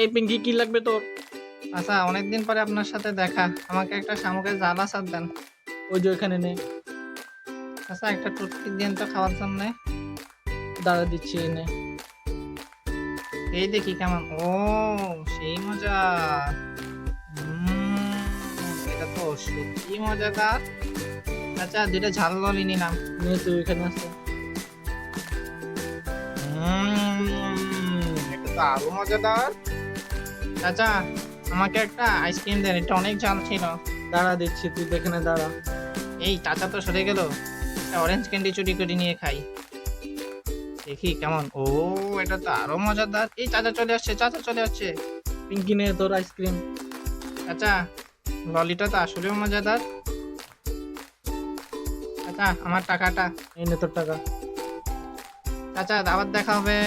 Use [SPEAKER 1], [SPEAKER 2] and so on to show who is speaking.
[SPEAKER 1] এই পিঙ্কি কি লাগবে তোর?
[SPEAKER 2] আচ্ছা, অনেকদিন পরে আপনার সাথে দেখা। আমাকে একটা শামুকের জাল আচার দেন।
[SPEAKER 1] ওই যে ওখানে নে।
[SPEAKER 2] আচ্ছা, একটা টুথপিক দিন তো খাওয়ার জন্য।
[SPEAKER 1] দাঁড়া দিচ্ছি এনে।
[SPEAKER 2] এই দেখি কেমন। ও, সেই মজা। এটা তো সত্যি মজাদার। আচ্ছা, দুইটা ঝাল ললি নিলাম।
[SPEAKER 1] নে তুই ওইখানে আসতে।
[SPEAKER 2] এটা তো আরো মজাদার। চাচা, আমাকে একটা আইসক্রিম দেন, এটা অনেক ঝাল ছিল।
[SPEAKER 1] দাঁড়া দিচ্ছি, তুই দেখে নে, দাঁড়া।
[SPEAKER 2] এই চাচা তো সরে গেল, একটা অরেঞ্জ ক্যান্ডি চুরি করে নিয়ে খাই, দেখি কেমন। ও, এটা তো আরো মজাদার। এই চাচা চলে আসছে, চাচা চলে আসছে।
[SPEAKER 1] পিঙ্কি নে তোর আইসক্রিম।
[SPEAKER 2] চাচা, ললিটা তো আসলেও মজাদার। চাচা, আমার টাকাটা।
[SPEAKER 1] এই নে তোর টাকা।
[SPEAKER 2] চাচা, আবার দেখা হবে।